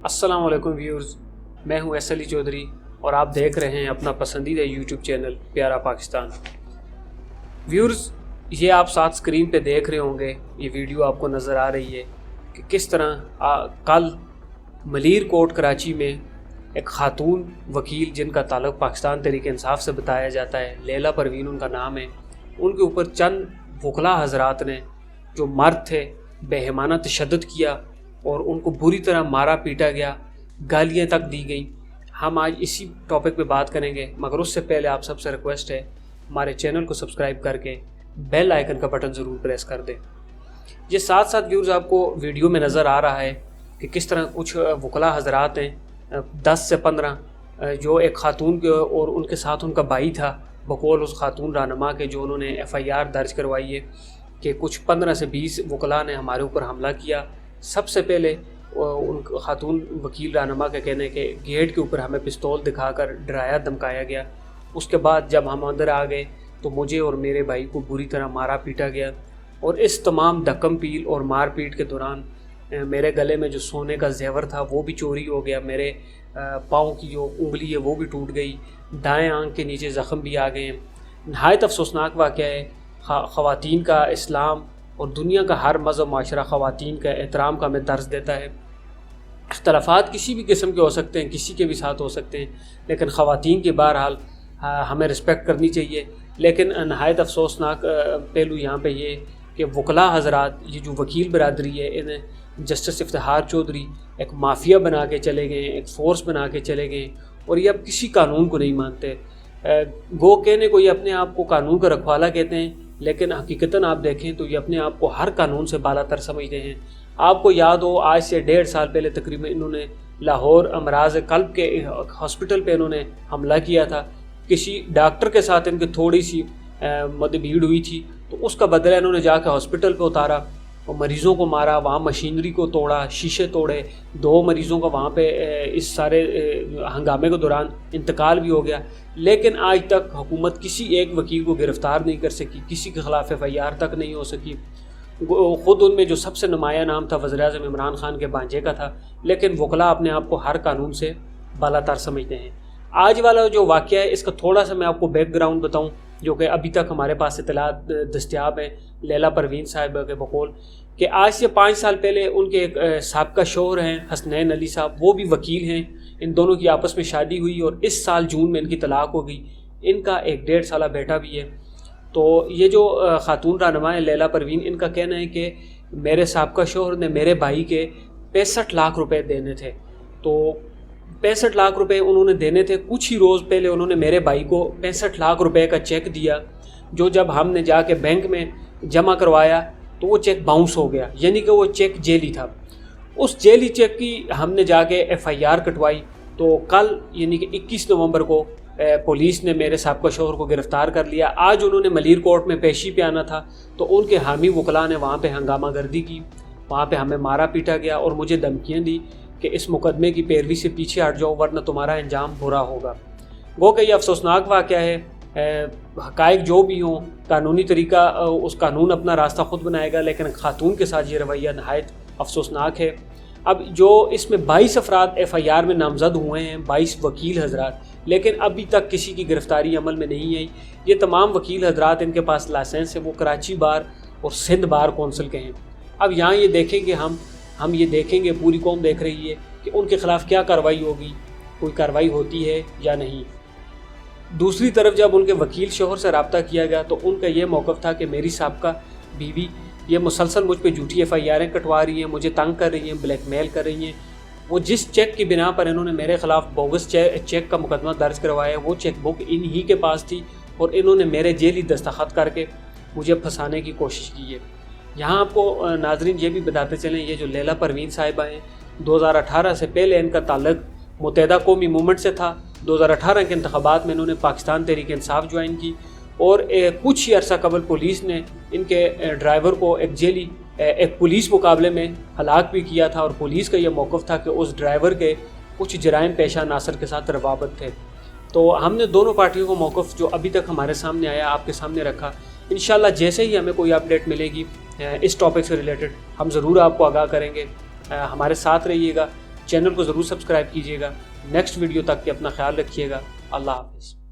السلام علیکم ویورز، میں ہوں ایس علی چودھری اور آپ دیکھ رہے ہیں اپنا پسندیدہ یوٹیوب چینل پیارا پاکستان۔ ویورز، یہ آپ ساتھ سکرین پہ دیکھ رہے ہوں گے، یہ ویڈیو آپ کو نظر آ رہی ہے کہ کس طرح کل ملیر کوٹ کراچی میں ایک خاتون وکیل جن کا تعلق پاکستان تحریک انصاف سے بتایا جاتا ہے، لیلا پروین ان کا نام ہے، ان کے اوپر چند وکلاء حضرات نے جو مرد تھے بے ایمانہ تشدد کیا اور ان کو بری طرح مارا پیٹا گیا، گالیاں تک دی گئیں۔ ہم آج اسی ٹاپک پہ بات کریں گے، مگر اس سے پہلے آپ سب سے ریکویسٹ ہے ہمارے چینل کو سبسکرائب کر کے بیل آئیکن کا بٹن ضرور پریس کر دیں۔ یہ ساتھ ساتھ ویورز آپ کو ویڈیو میں نظر آ رہا ہے کہ کس طرح کچھ وکلاء حضرات ہیں، 10 سے 15 جو ایک خاتون کے اور ان کے ساتھ ان کا بھائی تھا، بقول اس خاتون رہنما کے، جو انہوں نے FIR درج کروائی ہے کہ کچھ 15 سے 20 وکلاء نے ہمارے اوپر حملہ کیا۔ سب سے پہلے ان خاتون وکیل رہنما کا کہنے کہ گیٹ کے اوپر ہمیں پستول دکھا کر ڈرایا دھمکایا گیا۔ اس کے بعد جب ہم اندر آ گئے تو مجھے اور میرے بھائی کو بری طرح مارا پیٹا گیا، اور اس تمام دھکم پیل اور مار پیٹ کے دوران میرے گلے میں جو سونے کا زیور تھا وہ بھی چوری ہو گیا، میرے پاؤں کی جو انگلی ہے وہ بھی ٹوٹ گئی، دائیں آنکھ کے نیچے زخم بھی آ گئے ہیں۔ نہایت افسوسناک واقعہ ہے۔ خواتین کا اسلام اور دنیا کا ہر مذہب معاشرہ خواتین کا احترام کا ہمیں درس دیتا ہے۔ اختلافات کسی بھی قسم کے ہو سکتے ہیں، کسی کے بھی ساتھ ہو سکتے ہیں، لیکن خواتین کی بہرحال ہمیں رسپیکٹ کرنی چاہیے۔ لیکن نہایت افسوسناک پہلو یہاں پہ یہ کہ وکلاء حضرات، یہ جو وکیل برادری ہے، انہیں جسٹس افتخار چودھری ایک مافیا بنا کے چلے گئے، ایک فورس بنا کے چلے گئے، اور یہ اب کسی قانون کو نہیں مانتے۔ گو کہنے کو یہ اپنے آپ کو قانون کا رکھوالا کہتے ہیں، لیکن حقیقتاً آپ دیکھیں تو یہ اپنے آپ کو ہر قانون سے بالا تر سمجھتے ہیں۔ آپ کو یاد ہو آج سے 1.5 سال پہلے تقریباً انہوں نے لاہور امراض قلب کے ہاسپٹل پہ انہوں نے حملہ کیا تھا۔ کسی ڈاکٹر کے ساتھ ان کی تھوڑی سی بھیڑ ہوئی تھی، تو اس کا بدلہ انہوں نے جا کے ہاسپٹل پہ اتارا اور مریضوں کو مارا، وہاں مشینری کو توڑا، شیشے توڑے، 2 مریضوں کا وہاں پہ اس سارے ہنگامے کے دوران انتقال بھی ہو گیا۔ لیکن آج تک حکومت کسی ایک وکیل کو گرفتار نہیں کر سکی، کسی کے خلاف FIR تک نہیں ہو سکی۔ خود ان میں جو سب سے نمایاں نام تھا وزیر اعظم عمران خان کے بانجے کا تھا، لیکن وکلاء اپنے آپ کو ہر قانون سے بالا تر سمجھتے ہیں۔ آج والا جو واقعہ ہے اس کا تھوڑا سا میں آپ کو بیک گراؤنڈ بتاؤں، جو کہ ابھی تک ہمارے پاس اطلاعات دستیاب ہیں لیلا پروین صاحبہ کے بقول، کہ آج سے 5 سال پہلے ان کے ایک سابقہ شوہر ہیں حسنین علی صاحب، وہ بھی وکیل ہیں، ان دونوں کی آپس میں شادی ہوئی اور اس سال جون میں ان کی طلاق ہو گئی۔ ان کا ایک 1.5 سالہ بیٹا بھی ہے۔ تو یہ جو خاتون رہنما ہے لیلا پروین، ان کا کہنا ہے کہ میرے سابقہ شوہر نے میرے بھائی کے 65 لاکھ روپے دینے تھے، تو 65 لاکھ روپے انہوں نے دینے تھے۔ کچھ ہی روز پہلے انہوں نے میرے بھائی کو 65 لاکھ روپے کا چیک دیا، جو جب ہم نے جا کے بینک میں جمع کروایا تو وہ چیک باؤنس ہو گیا، یعنی کہ وہ چیک جعلی تھا۔ اس جعلی چیک کی ہم نے جا کے FIR کٹوائی، تو کل یعنی کہ 21 نومبر کو پولیس نے میرے سابقہ شوہر کو گرفتار کر لیا۔ آج انہوں نے ملیر کورٹ میں پیشی پہ آنا تھا، تو ان کے حامی وکلاء نے وہاں پہ ہنگامہ گردی کی، وہاں پہ ہمیں مارا پیٹا گیا اور مجھے دھمکیاں دی کہ اس مقدمے کی پیروی سے پیچھے ہٹ جاؤ ورنہ تمہارا انجام برا ہوگا۔ گو کہ یہ افسوسناک واقعہ ہے۔ حقائق جو بھی ہوں، قانونی طریقہ اس قانون اپنا راستہ خود بنائے گا، لیکن خاتون کے ساتھ یہ رویہ نہایت افسوسناک ہے۔ اب جو اس میں 22 افراد FIR میں نامزد ہوئے ہیں، 22 وکیل حضرات، لیکن ابھی تک کسی کی گرفتاری عمل میں نہیں آئی۔ یہ تمام وکیل حضرات، ان کے پاس لائسنس ہے، وہ کراچی بار اور سندھ بار کونسل کے ہیں۔ اب یہاں یہ دیکھیں گے ہم یہ دیکھیں گے، پوری قوم دیکھ رہی ہے کہ ان کے خلاف کیا کارروائی ہوگی، کوئی کارروائی ہوتی ہے یا نہیں۔ دوسری طرف جب ان کے وکیل شوہر سے رابطہ کیا گیا تو ان کا یہ موقف تھا کہ میری سابقہ بیوی یہ مسلسل مجھ پہ جھوٹی FIR کٹوا رہی ہیں، مجھے تنگ کر رہی ہیں، بلیک میل کر رہی ہیں۔ وہ جس چیک کی بنا پر انہوں نے میرے خلاف بوگس چیک کا مقدمہ درج کروایا، وہ چیک بک انہی کے پاس تھی، اور انہوں نے میرے جعلی دستخط کر کے مجھے پھنسانے کی کوشش کی ہے۔ یہاں آپ کو ناظرین یہ بھی بتاتے چلیں، یہ جو لیلا پروین صاحبہ ہیں، 2018 سے پہلے ان کا تعلق متحدہ قومی موومنٹ سے تھا۔ 2018 کے انتخابات میں انہوں نے پاکستان تحریک انصاف جوائن کی، اور کچھ ہی عرصہ قبل پولیس نے ان کے ڈرائیور کو ایک پولیس مقابلے میں ہلاک بھی کیا تھا، اور پولیس کا یہ موقف تھا کہ اس ڈرائیور کے کچھ جرائم پیشہ عناصر کے ساتھ روابط تھے۔ تو ہم نے دونوں پارٹیوں کا موقف جو ابھی تک ہمارے سامنے آیا آپ کے سامنے رکھا۔ انشاءاللہ جیسے ہی ہمیں کوئی اپڈیٹ ملے گی اس ٹاپک سے ریلیٹڈ، ہم ضرور آپ کو آگاہ کریں گے۔ ہمارے ساتھ رہیے گا۔ چینل کو ضرور سبسکرائب کیجیے گا۔ نیکسٹ ویڈیو تک کہ اپنا خیال رکھیے گا۔ اللہ حافظ۔